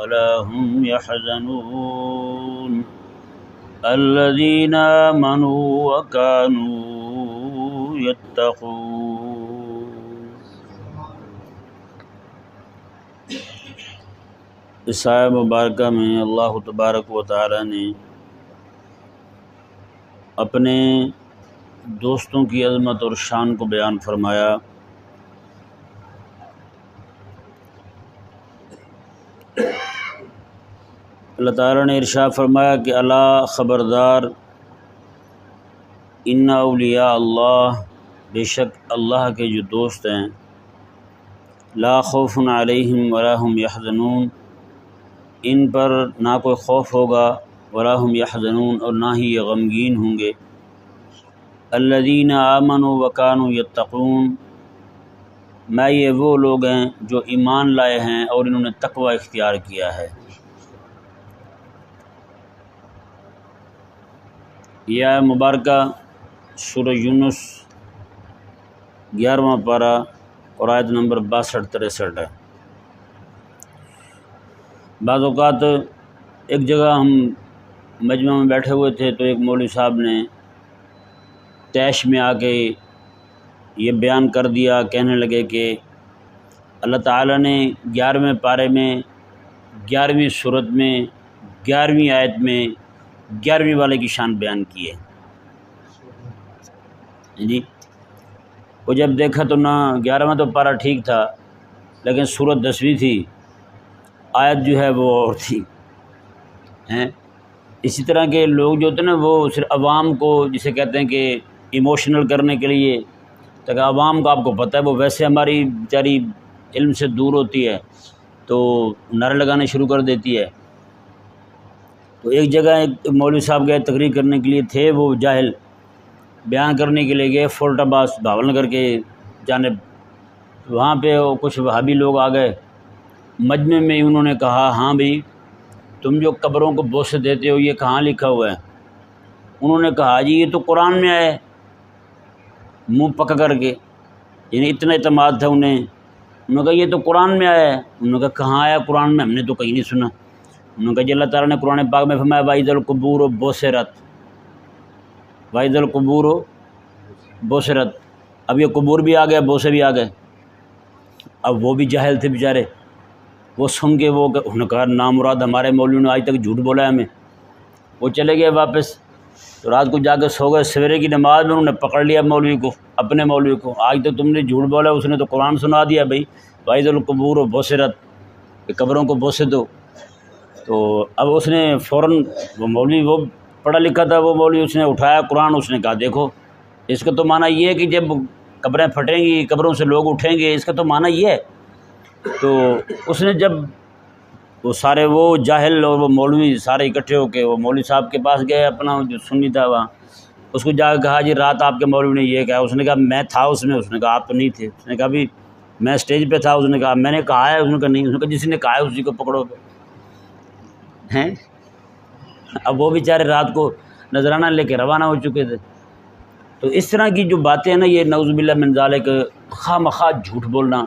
ولا هم يحزنون الذين آمنوا وكانوا يتقون۔ اس آیہ مبارکہ میں اللہ تبارک و تعالی نے اپنے دوستوں کی عظمت اور شان کو بیان فرمایا۔ اللہ تعالیٰ نے ارشاد فرمایا کہ الا خبردار، ان اولیاء اللہ، بے شک اللہ کے جو دوست ہیں، لا خوف علیہم ولا هم یحزنون، ان پر نہ کوئی خوف ہوگا، ولا هم یحزنون، اور نہ ہی یہ غمگین ہوں گے۔ الذین آمنوا وکانوا یتقون، میں یہ وہ لوگ ہیں جو ایمان لائے ہیں اور انہوں نے تقوی اختیار کیا ہے۔ یہ آیہ مبارکہ سورہ یونس 11واں پارہ اور آیت نمبر 62-63 ہے۔ بعض اوقات ایک جگہ ہم مجمع میں بیٹھے ہوئے تھے تو ایک مولوی صاحب نے طیش میں آ کے یہ بیان کر دیا، کہنے لگے کہ اللہ تعالیٰ نے 11ویں پارے میں 11ویں سورت میں 11ویں آیت میں 11ویں والے کی شان بیان کی ہے جی۔ وہ جب دیکھا تو نہ 11واں تو پارہ ٹھیک تھا، لیکن سورت 10ویں تھی، آیت جو ہے وہ اور تھی ہیں۔ اسی طرح کے لوگ جو ہوتے ہیں نا، وہ صرف عوام کو، جسے کہتے ہیں کہ ایموشنل کرنے کے لیے، تاکہ عوام کو، آپ کو پتہ ہے وہ ویسے ہماری بیچاری علم سے دور ہوتی ہے تو نعرے لگانے شروع کر دیتی ہے۔ تو ایک جگہ ایک مولوی صاحب گئے تقریر کرنے کے لیے، تھے وہ جاہل، بیان کرنے کے لیے گئے فورٹ عباس بھاول نگر کے جانب۔ وہاں پہ کچھ وہابی لوگ آ گئے مجمع میں، انہوں نے کہا ہاں بھئی تم جو قبروں کو بوسے دیتے ہو یہ کہاں لکھا ہوا ہے؟ انہوں نے کہا جی یہ تو قرآن میں آیا ہے، منہ پکا کر کے، یعنی اتنا اعتماد تھا انہیں۔ انہوں نے کہا یہ تو قرآن میں آیا ہے۔ انہوں نے کہا کہاں آیا قرآن میں؟ ہم نے تو کہیں نہیں سنا۔ انہوں نے کہا جی اللہ تعالیٰ نے قرآن پاک میں فرمایا وَإِذَا الْقُبُورُ بُعْثِرَتْ، وَإِذَا الْقُبُورُ بُعْثِرَتْ۔ اب یہ قبور بھی آ گیا، بوسے بھی آ گئے۔ اب وہ بھی جاہل تھے بیچارے، وہ سن کے انہوں نے کہا نامراد ہمارے مولوی نے آج تک جھوٹ بولا ہے ہمیں۔ وہ چلے گئے واپس، تو رات کو جا کے سو گئے۔ سویرے کی نماز میں انہوں نے پکڑ لیا مولوی کو، اپنے مولوی کو، آج تک تم نے جھوٹ بولا، اس نے تو قرآن سنا دیا بھائی وَإِذَا الْقُبُورُ بُعْثِرَتْ، کہ قبروں کو بوسے دو۔ تو اب اس نے فوراً، وہ مولوی وہ پڑھا لکھا تھا وہ مولوی، اس نے اٹھایا قرآن، اس نے کہا دیکھو اس کا تو معنی یہ ہے کہ جب قبریں پھٹیں گی، قبروں سے لوگ اٹھیں گے، اس کا تو معنی یہ ہے۔ تو اس نے جب وہ سارے وہ جاہل اور وہ مولوی سارے اکٹھے ہو کے وہ مولوی صاحب کے پاس گئے، اپنا جو سنی تھا وہاں، اس کو جا کے کہا جی رات آپ کے مولوی نے یہ کہا۔ اس نے کہا میں تھا اس میں۔ اس نے کہا آپ تو نہیں تھے۔ اس نے کہا بھی میں اسٹیج پہ تھا۔ اس نے کہا میں نے کہا ہے۔ اس نے کہا نہیں۔ اس نے کہا جس نے کہا ہے اسی کو پکڑو ہیں۔ اب وہ بیچارے رات کو نذرانہ لے کے روانہ ہو چکے تھے۔ تو اس طرح کی جو باتیں ہیں نا، یہ نعوذ باللہ من ذالک، خواہ مخواہ جھوٹ بولنا۔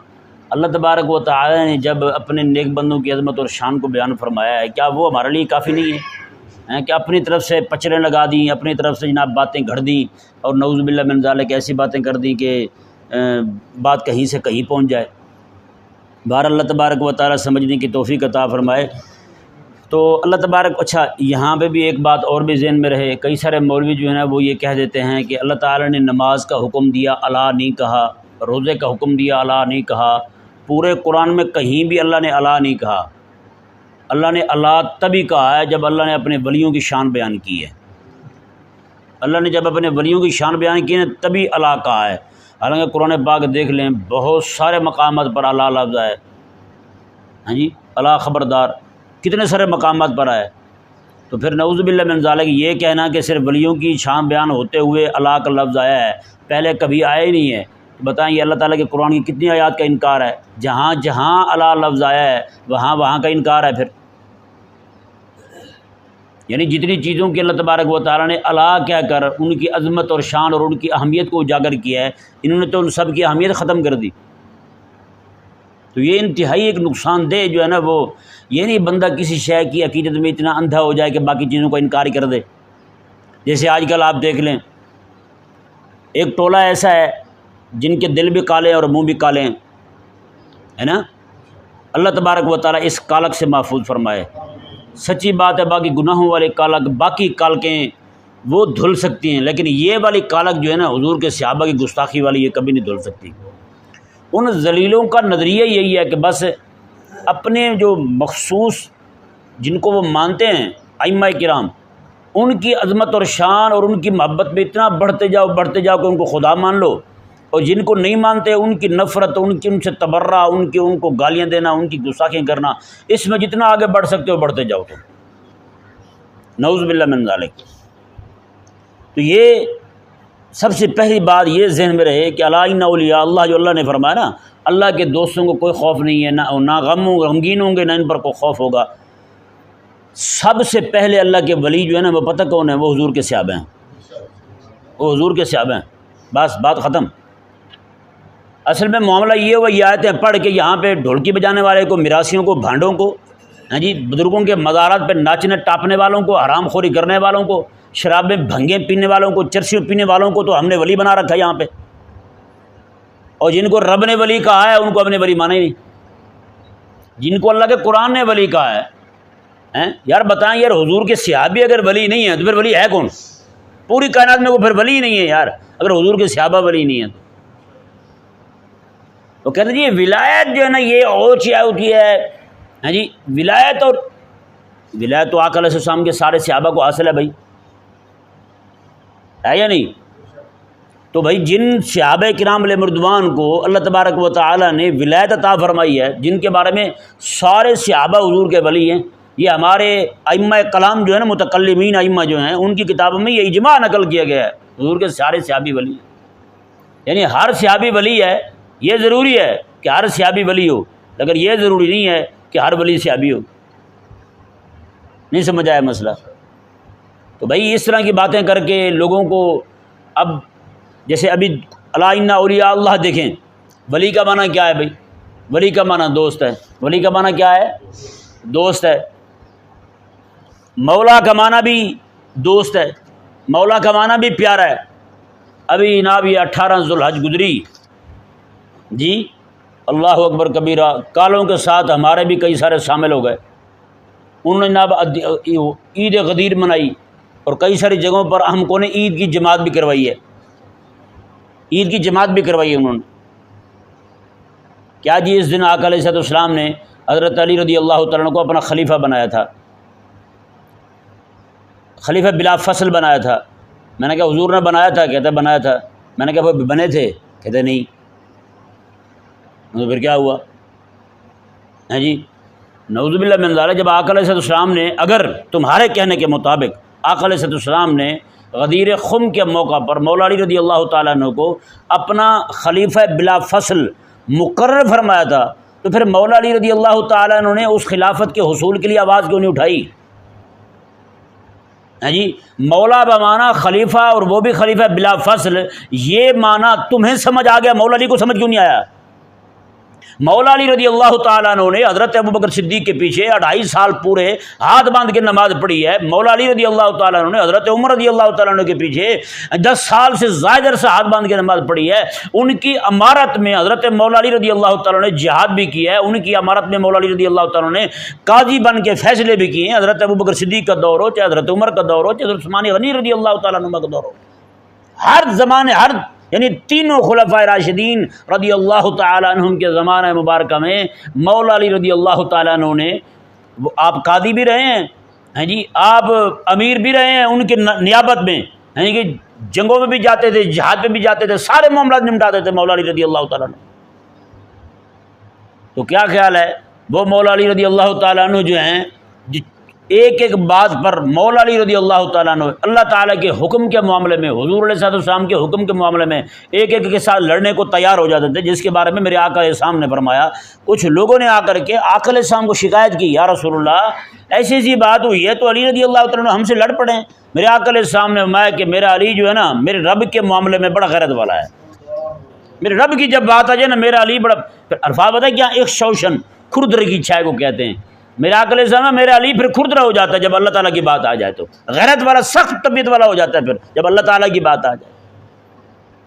اللہ تبارک و تعالی نے جب اپنے نیک بندوں کی عظمت اور شان کو بیان فرمایا ہے، کیا وہ ہمارے لیے کافی نہیں ہے کہ اپنی طرف سے پچڑیں لگا دیں، اپنی طرف سے جناب باتیں گھڑ دیں، اور نعوذ باللہ من ذالک ایسی باتیں کر دیں کہ بات کہیں سے کہیں پہنچ جائے۔ بہر اللہ تبارک و تعالی سمجھنے کی توفیق عطا فرمائے۔ تو اللہ تبارک، اچھا یہاں پہ بھی ایک بات اور بھی ذہن میں رہے، کئی سارے مولوی جو ہیں نا وہ یہ کہہ دیتے ہیں کہ اللہ تعالیٰ نے نماز کا حکم دیا الا نہیں کہا، روزے کا حکم دیا الا نہیں کہا، پورے قرآن میں کہیں بھی اللہ نے الا نہیں کہا۔ اللہ نے الا تبھی کہا ہے جب اللہ نے اپنے ولیوں کی شان بیان کی ہے۔ اللہ نے جب اپنے ولیوں کی شان بیان کی ہے تبھی الا کہا ہے۔ حالانکہ قرآن پاک دیکھ لیں بہت سارے مقامات پر الا لفظ ہے، ہاں جی، الا خبردار، کتنے سارے مقامات پر آئے۔ تو پھر نعوذ باللہ من ذالک یہ کہنا کہ صرف ولیوں کی شان بیان ہوتے ہوئے الا کا لفظ آیا ہے، پہلے کبھی آیا ہی نہیں ہے، تو بتائیں یہ اللہ تعالیٰ کے قرآن کی کتنی آیات کا انکار ہے؟ جہاں جہاں الا لفظ آیا ہے وہاں وہاں کا انکار ہے۔ پھر یعنی جتنی چیزوں کی اللہ تبارک و تعالیٰ نے الا کہہ کر ان کی عظمت اور شان اور ان کی اہمیت کو اجاگر کیا ہے، انہوں نے تو ان سب کی اہمیت ختم کر دی۔ تو یہ انتہائی ایک نقصان دہ جو ہے نا وہ، یہ نہیں بندہ کسی شے کی عقیدت میں اتنا اندھا ہو جائے کہ باقی چیزوں کو انکار کر دے۔ جیسے آج کل آپ دیکھ لیں ایک ٹولہ ایسا ہے جن کے دل بھی کالے ہیں اور منہ بھی کالے ہیں، ہے نا۔ اللہ تبارک و تعالیٰ اس کالک سے محفوظ فرمائے۔ سچی بات ہے، باقی گناہوں والے کالک، باقی کالکیں وہ دھل سکتی ہیں، لیکن یہ والی کالک جو ہے نا حضور کے صحابہ کی گستاخی والی، یہ کبھی نہیں دھل سکتی۔ ان ذلیلوں کا نظریہ یہی ہے کہ بس اپنے جو مخصوص جن کو وہ مانتے ہیں ائمہ کرام، ان کی عظمت اور شان اور ان کی محبت میں اتنا بڑھتے جاؤ کہ ان کو خدا مان لو، اور جن کو نہیں مانتے ان کی نفرت، ان سے تبرہ، ان کو گالیاں دینا، ان کی گستاخیاں کرنا، اس میں جتنا آگے بڑھ سکتے ہو بڑھتے جاؤ تم، نعوذ باللہ من ذالک۔ تو یہ سب سے پہلی بات یہ ذہن میں رہے کہ الا ان اولیاء اللہ، جو اللہ نے فرمایا نا، اللہ کے دوستوں کو کوئی خوف نہیں ہے، نہ غمگین ہوں گے، نہ ان پر کوئی خوف ہوگا۔ سب سے پہلے اللہ کے ولی جو ہے نا وہ پتہ کون ہے؟ وہ حضور کے صحابہ ہیں، وہ حضور کے صحابہ ہیں، بس بات ختم۔ اصل میں معاملہ یہ ہوا، یہ آیتیں پڑھ کے یہاں پہ ڈھولکی بجانے والے کو، میراثیوں کو، بھانڈوں کو، ہاں جی، بزرگوں کے مزارات پہ ناچنے ٹاپنے والوں کو، حرام خوری کرنے والوں کو، شرابیں بھنگیں پینے والوں کو، چرسیوں پینے والوں کو تو ہم نے ولی بنا رکھا ہے یہاں پہ، اور جن کو رب نے ولی کہا ہے ان کو ہم نے ولی مانا ہی نہیں، جن کو اللہ کے قرآن نے ولی کہا ہے۔ یار بتائیں، یار حضور کے صحابی اگر ولی نہیں ہیں تو پھر ولی ہے کون؟ پوری کائنات میں وہ پھر ولی ہی نہیں ہے یار، اگر حضور کے صحابہ ولی نہیں ہیں تو کہتے ہیں جی ولایت جو ہے نا یہ اور چیز ہوتی ہے، ہاں جی، ولایت تو آقا علیہ السلام کے سارے صحابہ کو حاصل ہے بھائی، ہے یا نہیں؟ تو بھائی جن صحابہ کرام علیہ رضوان کو اللہ تبارک و تعالیٰ نے ولایت عطا فرمائی ہے، جن کے بارے میں سارے صحابہ حضور کے ولی ہیں، یہ ہمارے ائمہ کلام جو ہے نا، متکلمین ائمہ جو ہیں، ان کی کتابوں میں یہ اجماع نقل کیا گیا ہے، حضور کے سارے صحابی ولی ہیں، یعنی ہر صحابی ولی ہے۔ یہ ضروری ہے کہ ہر صحابی ولی ہو، لیکن یہ ضروری نہیں ہے کہ ہر ولی صحابی ہو۔ نہیں سمجھ آیا مسئلہ؟ تو بھائی اس طرح کی باتیں کر کے لوگوں کو، اب جیسے ابھی الا ان اولیاء اللہ دیکھیں، ولی کا معنی کیا ہے بھائی؟ ولی کا معنی دوست ہے، ولی کا معنی کیا ہے؟ دوست ہے۔ مولا کا معنی بھی دوست ہے، مولا کا معنی بھی پیارا ہے۔ ابھی جناب یہ 18 ذوالحج گزری جی، اللہ اکبر کبیرہ، کالوں کے ساتھ ہمارے بھی کئی سارے شامل ہو گئے، انہوں نے جناب عید غدیر منائی، اور کئی ساری جگہوں پر ہم کو نے عید کی جماعت بھی کروائی ہے، عید کی جماعت بھی کروائی ہے انہوں نے۔ کیا جی، اس دن آقا علیہ السلام نے حضرت علی رضی اللہ تعالیٰ عنہ کو اپنا خلیفہ بنایا تھا، خلیفہ بلا فصل بنایا تھا۔ میں نے کہا حضور نے بنایا تھا؟ کہتا بنایا تھا۔ میں نے کہا وہ بنے تھے؟ کہتے نہیں۔ تو پھر کیا ہوا؟ ہاں جی، نعوذ باللہ من ذالک۔ جب آقا علیہ السلام نے، اگر تمہارے کہنے کے مطابق آقا علیہ السلام نے غدیر خم کے موقع پر مولا علی رضی اللہ تعالیٰ عنہ کو اپنا خلیفہ بلا فصل مقرر فرمایا تھا، تو پھر مولا علی رضی اللہ تعالیٰ عنہ نے اس خلافت کے حصول کے لیے آواز کیوں نہیں اٹھائی؟ ہاں جی، مولا بمانا خلیفہ، اور وہ بھی خلیفہ بلا فصل، یہ معنی تمہیں سمجھ آ گیا، مولا علی کو سمجھ کیوں نہیں آیا؟ مولا علی رضی اللہ تعالیٰ عنہ نے حضرت ابوبکر صدیق کے پیچھے 2.5 سال پورے ہاتھ باندھ کے نماز پڑھی ہے۔ مولا علی رضی اللہ تعالیٰ عنہ نے حضرت عمر رضی اللہ تعالیٰ عنہ کے پیچھے 10 سال سے زائد عرصہ ہاتھ باندھ کے نماز پڑھی ہے۔ ان کی امارت میں حضرت مولا علی رضی اللہ تعالیٰ عنہ نے جہاد بھی کیا ہے، ان کی امارت میں مولا علی رضی اللہ تعالیٰ عنہ نے قاضی بن کے فیصلے بھی کیے ہیں۔ حضرت ابوبکر صدیق کا دور ہو، چاہے حضرت عمر کا دور ہو، چاہے حضرت عثمان غنی رضی اللہ تعالیٰ عنہ کا دور ہو، ہر زمانے، یعنی تینوں خلفائے راشدین رضی اللہ تعالیٰ عنہم کے زمانہ مبارکہ میں مولا علی رضی اللہ تعالیٰ عنہ نے، آپ قاضی بھی رہے ہیں، ہیں جی، آپ امیر بھی رہے ہیں ان کے نیابت میں، ہیں کہ جنگوں میں بھی جاتے تھے، جہاد پہ بھی جاتے تھے، سارے معاملات نمٹاتے تھے مولا علی رضی اللہ تعالیٰ عنہ۔ تو کیا خیال ہے، وہ مولا علی رضی اللہ تعالیٰ عنہ جو ہیں، ایک ایک بات پر مولا علی رضی اللہ تعالیٰ عنہ اللہ تعالیٰ کے حکم کے معاملے میں، حضور علیہ السلام کے حکم کے معاملے میں ایک ایک کے ساتھ لڑنے کو تیار ہو جاتے تھے، جس کے بارے میں میرے آقا علیہ السلام نے فرمایا، کچھ لوگوں نے آ کر کے آقا علیہ السلام کو شکایت کی، یا رسول اللہ ایسی ایسی بات ہوئی ہے تو علی رضی اللہ تعالیٰ عنہ ہم سے لڑ پڑے۔ میرے آقا علیہ السلام نے فرمایا کہ میرا علی جو ہے نا، میرے رب کے معاملے میں بڑا غیرت والا ہے، میرے رب کی جب بات آ جائے نا میرا علی بڑا، پھر الفاظ بتا کیا، ایک شوشن کھردرے کی چھائے کو کہتے ہیں، میرا آقا علیہ السلام میرا علی پھر کھردرا ہو جاتا ہے جب اللہ تعالیٰ کی بات آ جائے، تو غیرت والا سخت طبیعت والا ہو جاتا ہے پھر جب اللہ تعالیٰ کی بات آ جائے۔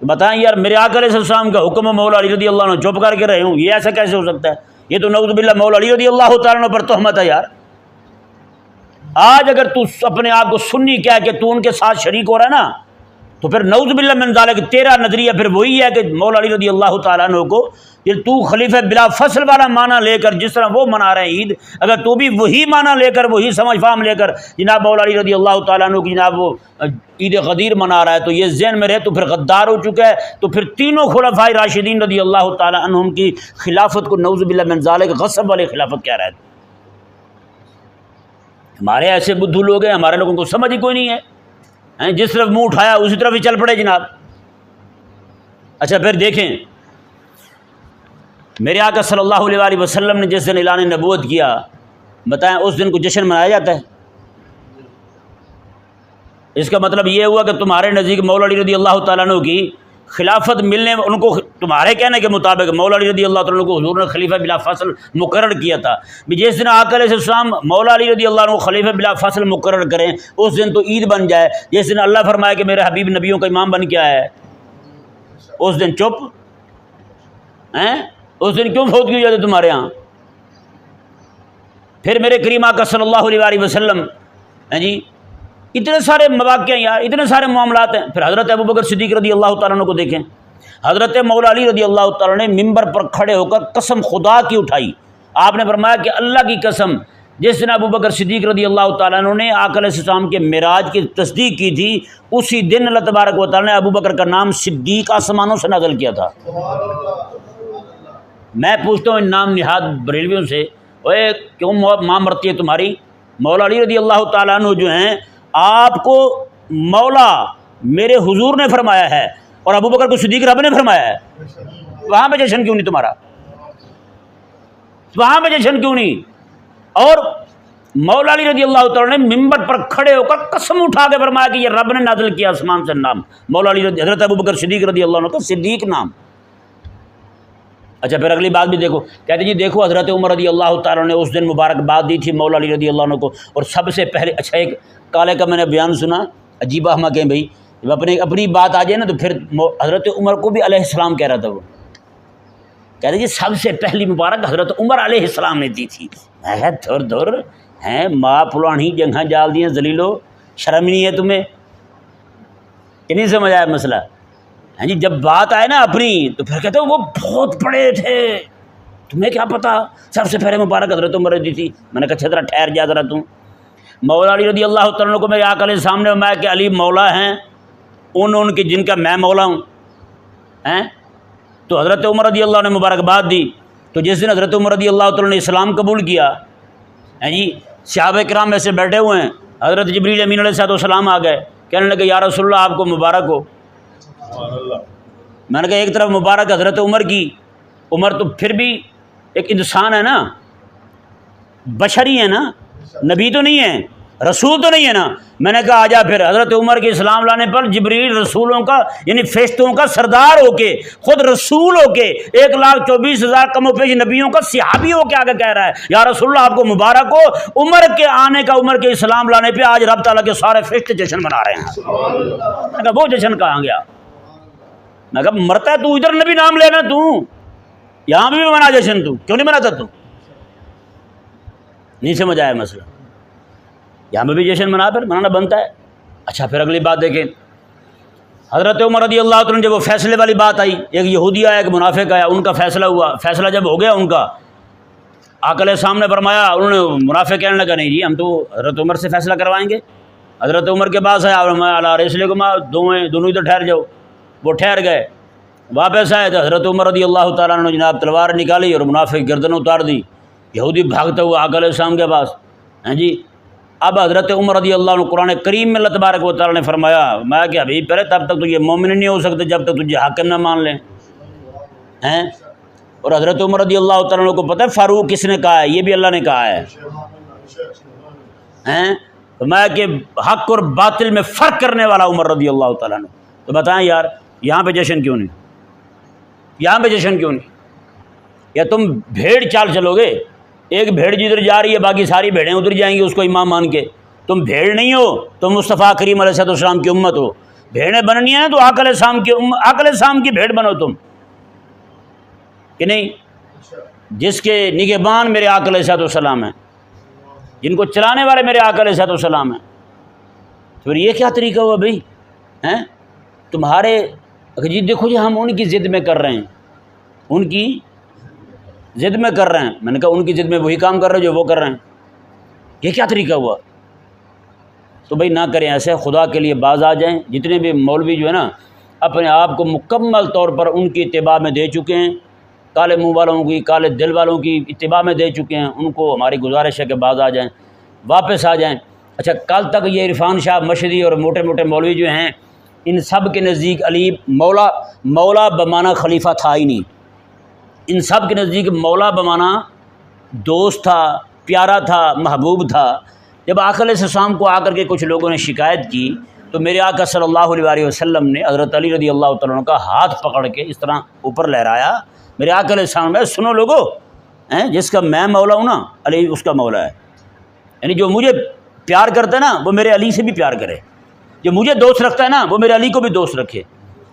تو بتائیں یار میرے آقا علیہ السلام کا حکم مولا علی رضی اللہ عنہ چپ کر کے رہے ہوں، یہ ایسا کیسے ہو سکتا ہے؟ یہ تو نعوذ باللہ مولا علی رضی اللہ تعالیٰ عنہ پر تہمت ہے یار۔ آج اگر تو اپنے آپ کو سنی کہہ کے تو ان کے ساتھ شریک ہو رہا ہے نا، تو پھر نعوذ باللہ من ذالک تیرا نظریہ پھر وہی ہے کہ مولا علی رضی اللہ تعالیٰ عنہ کو یہ تو خلیفہ بلا فصل والا معنی لے کر جس طرح وہ منا رہے ہیں عید، اگر تو بھی وہی معنی لے کر وہی سمجھ فہم لے کر جناب مولا علی رضی اللہ تعالیٰ عنہ کی جناب وہ عید غدیر منا رہا ہے، تو یہ ذہن میں رہے تو پھر غدار ہو چکا ہے، تو پھر تینوں خلفائے راشدین رضی اللہ تعالیٰ عنہم کی خلافت کو نعوذ باللہ من ذالک غصب والی خلافت کہہ رہا ہے۔ ہمارے ایسے بدھو لوگ ہیں، ہمارے لوگوں کو سمجھ ہی کوئی نہیں ہے، جس طرف منہ اٹھایا اسی طرف ہی چل پڑے جناب۔ اچھا پھر دیکھیں میرے آقا صلی اللہ علیہ وآلہ وسلم نے جس دن اعلان نبوت کیا، بتائیں اس دن کو جشن منایا جاتا ہے؟ اس کا مطلب یہ ہوا کہ تمہارے نزدیک مولا علی رضی اللہ تعالیٰ عنہ کی خلافت ملنے، ان کو تمہارے کہنے کے مطابق مولا علی رضی اللہ تعالیٰ عنہ کو حضور نے خلیفہ بلا فصل مقرر کیا تھا، جس دن آقا علیہ السلام مولا علی رضی اللہ عنہ خلیفہ بلا فصل مقرر کریں اس دن تو عید بن جائے، جس دن اللہ فرمائے کہ میرے حبیب نبیوں کا امام بن کے آیا ہے اس دن چپ ہیں؟ اس دن کیوں فوت کی جاتی تمہارے ہاں؟ پھر میرے کریم آقا صلی اللہ علیہ وآلہ وسلم ہیں جی اتنے سارے مواقع ہیں یار، اتنے سارے معاملات ہیں۔ پھر حضرت ابوبکر صدیق رضی اللہ تعالیٰ عنہ کو دیکھیں، حضرت مولا علی رضی اللہ تعالیٰ نے ممبر پر کھڑے ہو کر قسم خدا کی اٹھائی، آپ نے فرمایا کہ اللہ کی قسم جس دن ابوبکر صدیق رضی اللہ تعالیٰ عنہ نے آقا علیہ السلام کے معراج کی تصدیق کی تھی، اسی دن اللہ تبارک و تعالیٰ نے ابوبکر کا نام صدیق آسمانوں سے نازل کیا تھا۔ میں پوچھتا ہوں ان نام نہاد بریلویوں سے، اوے کیوں ماں مرتی ہے تمہاری؟ مولا علی رضی اللہ تعالیٰ عنہ جو ہیں آپ کو مولا میرے حضور نے فرمایا ہے اور ابوبکر کو صدیق رب نے فرمایا ہے، وہاں پہ جشن کیوں نہیں تمہارا؟ وہاں پہ جشن کیوں نہیں؟ اور مولا علی رضی اللہ تعالیٰ نے ممبر پر کھڑے ہو کر قسم اٹھا کے فرمایا کہ یہ رب نے نازل کیا آسمان سے نام مولا علی رضی حضرت ابوبکر صدیق رضی اللہ عنہ کا صدیق نام۔ اچھا پھر اگلی بات بھی دیکھو، کہتے جی دیکھو حضرت عمر رضی اللہ تعالیٰ نے اس دن مبارکباد دی تھی مولا علی رضی اللہ عنہ کو، اور سب سے پہلے اچھا ایک کالے کا میں نے بیان سنا عجیبہ ہم کہیں بھائی جب اپنی بات آ جائے نا تو پھر حضرت عمر کو بھی علیہ السلام کہہ رہا تھا، وہ کہتے جی سب سے پہلی مبارک حضرت عمر علیہ السلام نے دی تھی۔ میں دھر دھر ہیں ماں پلانی جنگاں جال دی ہیں ذلیلو، شرم نہیں ہے تمہیں کہ نہیں سمجھ آیا مسئلہ؟ ہاں جی جب بات آئے نا اپنی تو پھر کہتے وہ بہت بڑے تھے، تمہیں کیا پتا سب سے پہلے مبارک حضرت عمر نے دی تھی۔ میں نے کہا اچھا ذرا ٹھہر جا ذرا تم، مولا علی رضی اللہ تعالیٰ عنہ کو میرے آقا علیہ السلام نے فرمایا کہ علی مولا ہیں ان کے جن کا میں مولا ہوں ہیں، تو حضرت عمر رضی اللہ نے مبارکباد دی۔ تو جس دن حضرت عمر رضی اللہ تعالیٰ نے اسلام قبول کیا ہیں جی صحابہ کرام ایسے بیٹھے ہوئے ہیں، حضرت جبریل امین علیہ السلام آ گئے، کہنے لگے یا رسول اللہ آپ کو مبارک ہو۔ میں نے کہا ایک طرف مبارک حضرت عمر کی، عمر تو پھر بھی ایک انسان ہے نا، بشری ہے نا، نبی تو نہیں ہے، رسول تو نہیں ہے نا۔ میں نے کہا آجا پھر حضرت عمر کے اسلام لانے پر جبریل رسولوں کا یعنی فرشتوں کا سردار ہو کے خود رسول ہو کے 1,24,000 کم و بیش نبیوں کا صحابی ہو کے آگے کہہ رہا ہے یا رسول اللہ آپ کو مبارک ہو، عمر کے آنے کا، عمر کے اسلام لانے پہ آج رب تعالیٰ کے سارے فرشتے جشن منا رہے ہیں۔ میں نے کہا وہ جشن کہاں گیا؟ میں کہا مرتا ہے تو ادھر نبی نام لینا، تو یہاں بھی منا جشن، تو کیوں نہیں مناتا؟ تو نہیں سمجھ آیا مسئلہ؟ یہاں پہ بھی جشن منا پھر منانا بنتا ہے۔ اچھا پھر اگلی بات دیکھیں، حضرت عمر رضی اللہ عنہ جب وہ فیصلے والی بات آئی، ایک یہودی آیا ایک منافق آیا، ان کا فیصلہ ہوا، فیصلہ جب ہو گیا ان کا، آقا علیہ السلام نے فرمایا، انہوں نے منافق کہنے لگا نہیں جی ہم تو حضرت عمر سے فیصلہ کروائیں گے۔ حضرت عمر کے پاس آیا اور رسلکما دونوں ادھر ٹھہر جاؤ، وہ ٹھہر گئے، واپس آئے تو حضرت عمر رضی اللہ تعالیٰ عنہ جناب تلوار نکالی اور منافق گردن اتار دی، یہودی بھاگتا ہوا آقا علیہ السلام کے پاس ہیں جی۔ اب حضرت عمر رضی اللہ عنہ قرآن کریم میں اللہ تبارک و تعالیٰ نے فرمایا، میں کہ ابھی پہلے تب تک تو یہ مومن نہیں ہو سکتے جب تک تجھے حاکم نہ مان لیں ہیں۔ اور حضرت عمر رضی اللہ تعالیٰ عنہ کو پتہ ہے فاروق کس نے کہا ہے؟ یہ بھی اللہ نے کہا ہے ہیں، فرمایا کہ حق اور باطل میں فرق کرنے والا عمر رضی اللہ تعالیٰ عنہ۔ تو بتائیں یار یہاں پہ جشن کیوں نہیں؟ یہاں پہ جشن کیوں نہیں؟ یا تم بھیڑ چال چلو گے، ایک بھیڑ جدھر جا رہی ہے باقی ساری بھیڑیں ادھر جائیں گی اس کو امام مان کے، تم بھیڑ نہیں ہو، تم مصطفیٰ کریم علیہ السلام کی امت ہو۔ بھیڑیں بننی ہے تو آقا علیہ السلام کی بھیڑ بنو تم، کہ نہیں؟ جس کے نگہبان میرے آقا علیہ السلام ہیں، جن کو چلانے والے میرے آقا علیہ السلام ہیں، تو پھر یہ کیا طریقہ ہوا بھائی؟ ہیں تمہارے جی دیکھو جی ہم ان کی ضد میں کر رہے ہیں، ان کی ضد میں کر رہے ہیں۔ میں نے کہا ان کی ضد میں وہی کام کر رہے جو وہ کر رہے ہیں، یہ کیا طریقہ ہوا؟ تو بھائی نہ کریں ایسے، خدا کے لیے باز آ جائیں۔ جتنے بھی مولوی جو ہے نا اپنے آپ کو مکمل طور پر ان کی اتباع میں دے چکے ہیں، کالے منہ والوں کی، کالے دل والوں کی اتباع میں دے چکے ہیں، ان کو ہماری گزارش ہے کہ باز آ جائیں، واپس آ جائیں۔ اچھا کل تک یہ عرفان شاہ مشہدی اور موٹے موٹے مولوی جو ہیں، ان سب کے نزدیک علی مولا بمانہ خلیفہ تھا ہی نہیں۔ ان سب کے نزدیک مولا بمانہ دوست تھا، پیارا تھا، محبوب تھا۔ جب آقا علیہ السلام کو آ کر کے کچھ لوگوں نے شکایت کی تو میرے آقا صلی اللہ علیہ وسلم نے حضرت علی رضی اللہ تعالیٰ عنہ کا ہاتھ پکڑ کے اس طرح اوپر لہرایا۔ میرے آقا علیہ السلام نے سنو لوگو، جس کا میں مولا ہوں نا علی اس کا مولا ہے، یعنی جو مجھے پیار کرتا ہے نا وہ میرے علی سے بھی پیار کرے، جو مجھے دوست رکھتا ہے نا وہ میرے علی کو بھی دوست رکھے۔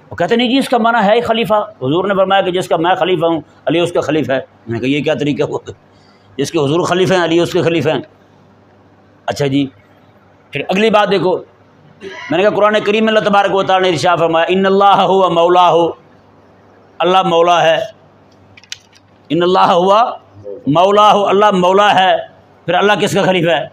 وہ کہتے نہیں جی اس کا معنی ہے خلیفہ، حضور نے فرمایا کہ جس کا میں خلیفہ ہوں علی اس کا خلیفہ ہے۔ میں نے کہا یہ کیا طریقہ ہوا؟ جس کے حضور خلیفہ ہیں علی اس کے خلیفہ ہیں۔ اچھا جی پھر اگلی بات دیکھو، میں نے کہا قرآن کریم میں اللہ تبارک و تعالیٰ نے ارشاد فرمایا ان اللہ ہوا مولا ہو، اللہ مولا ہے، ان اللہ ہوا مولا ہو، اللہ مولا ہے۔ پھر اللہ کس کا خلیفہ ہے؟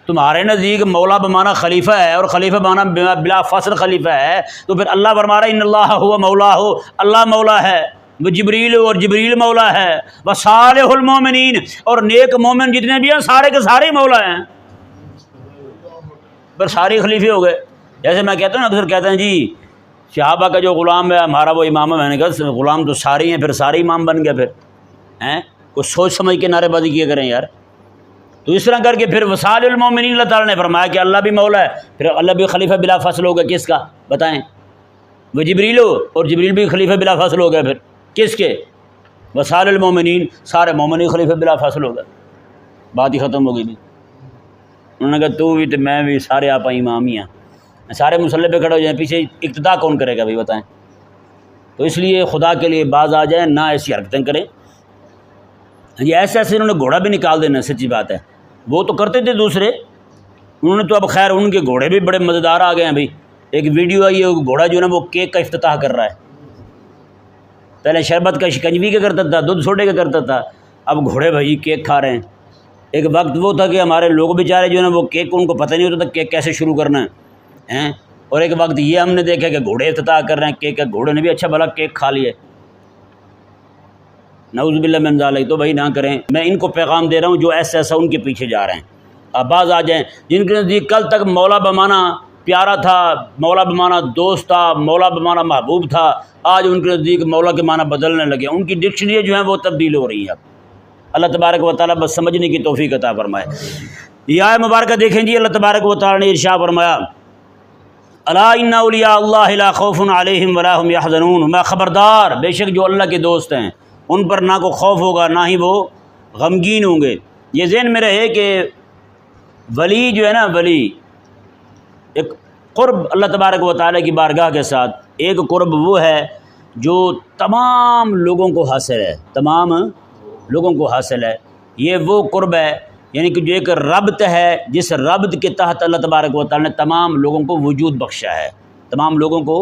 تمہارے نزدیک مولا بمانا خلیفہ ہے اور خلیفہ بمانا بلا فاصل خلیفہ ہے، تو پھر اللہ فرما رہا ہے ان اللہ ہوا مولا ہو، اللہ مولا ہے، وہ جبریل اور جبریل مولا ہے، وہ صالح المومنین اور نیک مومن جتنے بھی ہیں سارے کے سارے مولا ہیں۔ پھر سارے خلیفے ہو گئے۔ جیسے میں کہتا ہوں نا اکثر کہتے ہیں جی صحابہ کا جو غلام ہے ہمارا وہ امام ہے، میں نے کہا غلام تو سارے ہیں، پھر سارے امام بن گئے۔ پھر کچھ سوچ سمجھ کے نعرے بازی کیا کریں یار۔ تو اس طرح کر کے پھر وصال المومنین اللہ تعالیٰ نے فرمایا کہ اللہ بھی مولا ہے، پھر اللہ بھی خلیفہ بلا فصل ہو گیا۔ کس کا بتائیں؟ وہ جبریل ہو اور جبریل بھی خلیفہ بلا فصل ہو گئے۔ پھر کس کے؟ وصال المومنین، سارے مومنین خلیفہ بلا فصل ہو گئے، بات ہی ختم ہو گئی بھی۔ انہوں نے کہا تو بھی تو میں بھی سارے آپ امام ہی ہیں، سارے مسلح پہ کھڑے ہو جائیں، پیچھے اقتدا کون کرے گا بھائی بتائیں؟ تو اس لیے خدا کے لیے باز آ جائیں، نہ ایسی حرکتیں کریں۔ یہ ایسے انہوں نے گھوڑا بھی نکال دینا، سچی بات ہے، وہ تو کرتے تھے دوسرے، انہوں نے تو اب خیر ان کے گھوڑے بھی بڑے مزیدار آ گئے ہیں بھائی۔ ایک ویڈیو آئی ہے، گھوڑا جو ہے نا وہ کیک کا افتتاح کر رہا ہے، پہلے شربت کا شکنجوی کا کرتا تھا، دودھ سوڈے کا کرتا تھا، اب گھوڑے بھائی کیک کھا رہے ہیں۔ ایک وقت وہ تھا کہ ہمارے لوگ بیچارے جو ہے نا وہ کیک کو ان کو پتہ نہیں ہوتا تھا کیک کیسے شروع کرنا ہے، اور ایک وقت یہ ہم نے دیکھا کہ گھوڑے افتتاح کر رہے ہیں کیک کا، گھوڑے نے بھی اچھا بھلا کیک کھا لیے، نعوذ باللہ من ذالک۔ تو بھائی نہ کریں، میں ان کو پیغام دے رہا ہوں جو ایسا ان کے پیچھے جا رہے ہیں، آپ باز آ جائیں۔ جن کے نزدیک کل تک مولا بمانا پیارا تھا، مولا بمانا دوست تھا، مولا بمانا محبوب تھا، آج ان کے نزدیک مولا کے معنی بدلنے لگے، ان کی ڈکشنری جو ہیں وہ تبدیل ہو رہی ہیں۔ اب اللہ تبارک و تعالیٰ بس سمجھنے کی توفیق عطا فرمائے۔ یہ آیت مبارکہ دیکھیں جی، اللہ تبارک و تعالیٰ نے ارشاد فرمایا الا ان اولیاء اللہ لا خوف علیہم ولا هم یحزنون، میں خبردار، بے شک جو اللہ کے دوست ہیں ان پر نہ کو خوف ہوگا نہ ہی وہ غمگین ہوں گے۔ یہ ذہن میں رہے کہ ولی جو ہے نا، ولی ایک قرب اللہ تبارک و تعالیٰ کی بارگاہ کے ساتھ، ایک قرب وہ ہے جو تمام لوگوں کو حاصل ہے، تمام لوگوں کو حاصل ہے۔ یہ وہ قرب ہے یعنی کہ جو ایک ربط ہے، جس ربط کے تحت اللہ تبارک و تعالیٰ نے تمام لوگوں کو وجود بخشا ہے، تمام لوگوں کو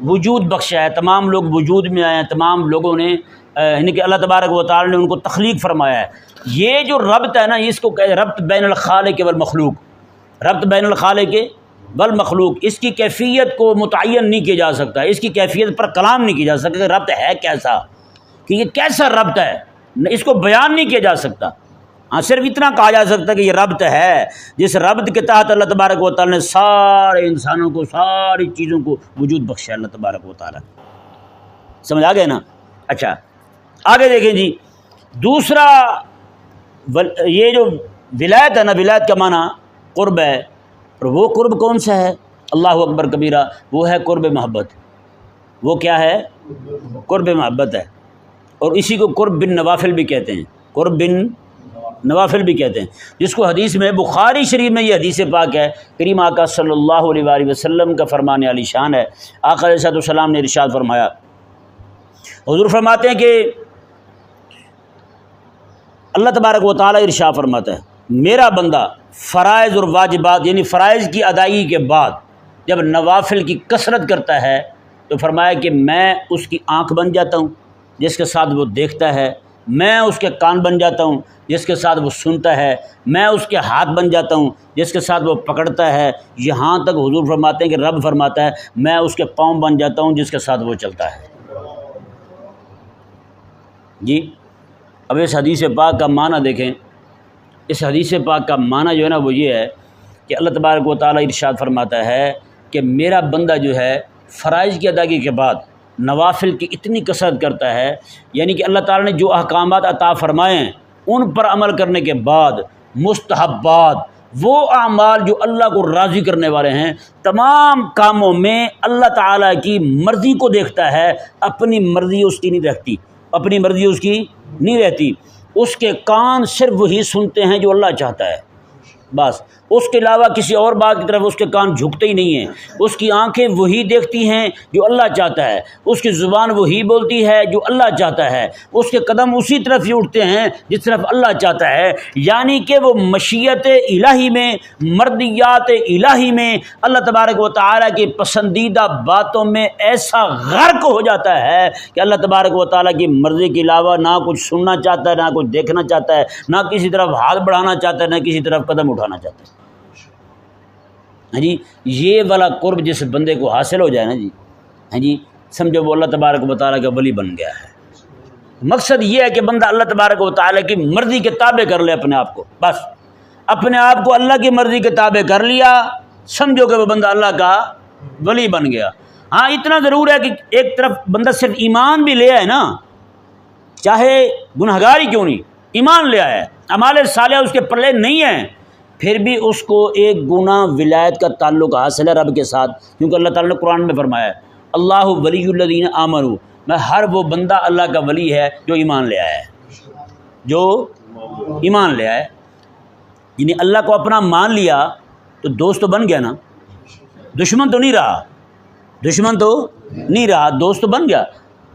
وجود بخشا ہے، تمام لوگ وجود میں آئے ہیں، تمام لوگوں نے یعنی کہ اللہ تبارک و تعالیٰ نے ان کو تخلیق فرمایا ہے۔ یہ جو ربط ہے نا، اس کو کہتے ہیں ربط بین الخالق والمخلوق، ربط بین الخالق والمخلوق۔ اس کی کیفیت کو متعین نہیں کیا جا سکتا، اس کی کیفیت پر کلام نہیں کیا جا سکتا کہ ربط ہے کیسا، کہ یہ کیسا ربط ہے، اس کو بیان نہیں کیا جا سکتا۔ ہاں صرف اتنا کہا جا سکتا ہے کہ یہ ربط ہے، جس ربط کے تحت اللہ تبارک و تعالیٰ نے سارے انسانوں کو، ساری چیزوں کو وجود بخشا ہے اللہ تبارک و تعالیٰ۔ سمجھ آ گئے نا؟ اچھا آگے دیکھیں جی، دوسرا یہ جو ولایت ہے نا، ولایت کا معنی قرب ہے، اور وہ قرب کون سا ہے؟ اللہ اکبر کبیرہ، وہ ہے قرب محبت۔ وہ کیا ہے؟ قرب محبت ہے، اور اسی کو قرب بن نوافل بھی کہتے ہیں، قرب بن نوافل بھی کہتے ہیں، جس کو حدیث میں بخاری شریف میں یہ حدیث پاک ہے، کریم آقا صلی اللہ علیہ وآلہ وسلم کا فرمان علی شان ہے۔ آقا علیہ السلام نے ارشاد فرمایا، حضور فرماتے ہیں کہ اللہ تبارک و تعالیٰ ارشاد فرماتا ہے، میرا بندہ فرائض اور واجبات یعنی فرائض کی ادائیگی کے بعد جب نوافل کی کثرت کرتا ہے تو فرمایا کہ میں اس کی آنکھ بن جاتا ہوں جس کے ساتھ وہ دیکھتا ہے، میں اس کے کان بن جاتا ہوں جس کے ساتھ وہ سنتا ہے، میں اس کے ہاتھ بن جاتا ہوں جس کے ساتھ وہ پکڑتا ہے، یہاں تک حضور فرماتے ہیں کہ رب فرماتا ہے میں اس کے پاؤں بن جاتا ہوں جس کے ساتھ وہ چلتا ہے۔ جی اب اس حدیث پاک کا معنی دیکھیں، اس حدیث پاک کا معنی جو ہے نا وہ یہ ہے کہ اللہ تبارک و تعالیٰ ارشاد فرماتا ہے کہ میرا بندہ جو ہے فرائض کی ادائیگی کے بعد نوافل کی اتنی کثرت کرتا ہے، یعنی کہ اللہ تعالیٰ نے جو احکامات عطا فرمائے ہیں ان پر عمل کرنے کے بعد مستحبات، وہ اعمال جو اللہ کو راضی کرنے والے ہیں، تمام کاموں میں اللہ تعالیٰ کی مرضی کو دیکھتا ہے، اپنی مرضی اس کی نہیں رہتی، اپنی مرضی اس کی نہیں رہتی۔ اس کے کان صرف وہی سنتے ہیں جو اللہ چاہتا ہے، بس اس کے علاوہ کسی اور بات کی طرف اس کے کان جھکتے ہی نہیں ہیں۔ اس کی آنکھیں وہی دیکھتی ہیں جو اللہ چاہتا ہے، اس کی زبان وہی بولتی ہے جو اللہ چاہتا ہے، اس کے قدم اسی طرف ہی اٹھتے ہیں جس طرف اللہ چاہتا ہے، یعنی کہ وہ مشیت الہی میں، مرضیات الہی میں، اللہ تبارک و تعالیٰ کی پسندیدہ باتوں میں ایسا غرق ہو جاتا ہے کہ اللہ تبارک و تعالیٰ کی مرضی کے علاوہ نہ کچھ سننا چاہتا ہے، نہ کچھ دیکھنا چاہتا ہے، نہ کسی طرف ہاتھ بڑھانا چاہتا ہے، نہ کسی طرف قدم اٹھانا چاہتا ہے۔ ہاں جی یہ والا قرب جس بندے کو حاصل ہو جائے نا جی، ہاں جی سمجھو وہ اللہ تبارک و تعالیٰ کا ولی بن گیا ہے۔ مقصد یہ ہے کہ بندہ اللہ تبارک و تعالیٰ کی مرضی کے تابع کر لے اپنے آپ کو، بس اپنے آپ کو اللہ کی مرضی کے تابع کر لیا، سمجھو کہ وہ بندہ اللہ کا ولی بن گیا۔ ہاں اتنا ضرور ہے کہ ایک طرف بندہ صرف ایمان بھی لے آئے نا، چاہے گنہگار ہی کیوں نہیں، ایمان لے آئے، اعمال صالحہ اس کے پلے نہیں ہیں، پھر بھی اس کو ایک گناہ ولایت کا تعلق حاصل ہے رب کے ساتھ، کیونکہ اللہ تعالیٰ نے قرآن میں فرمایا ہے اللہ ولی الذین آمنوا، میں ہر وہ بندہ اللہ کا ولی ہے جو ایمان لے آیا ہے، جو ایمان لے آئے، یعنی اللہ کو اپنا مان لیا تو دوست تو بن گیا نا، دشمن تو نہیں رہا، دشمن تو نہیں رہا، دوست تو بن گیا۔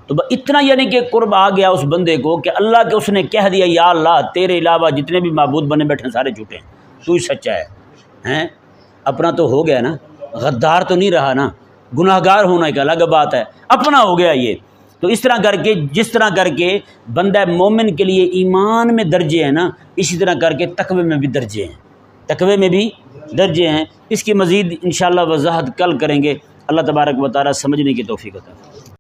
تو اتنا یعنی کہ قرب آ گیا اس بندے کو کہ اللہ کے اس نے کہہ دیا یا اللہ تیرے علاوہ جتنے بھی معبود بنے بیٹھے سارے جھوٹے ہیں، تو ہی سچا ہے، اپنا تو ہو گیا نا، غدار تو نہیں رہا نا، گناہ گار ہونا ایک الگ بات ہے، اپنا ہو گیا یہ۔ تو اس طرح کر کے جس طرح کر کے بندہ مومن کے لیے ایمان میں درجے ہیں نا، اسی طرح کر کے تقوی میں بھی درجے ہیں، تقوی میں بھی درجے ہیں۔ اس کی مزید انشاءاللہ وضاحت کل کریں گے۔ اللہ تبارک و تعالیٰ سمجھنے کی توفیق عطا فرمائے۔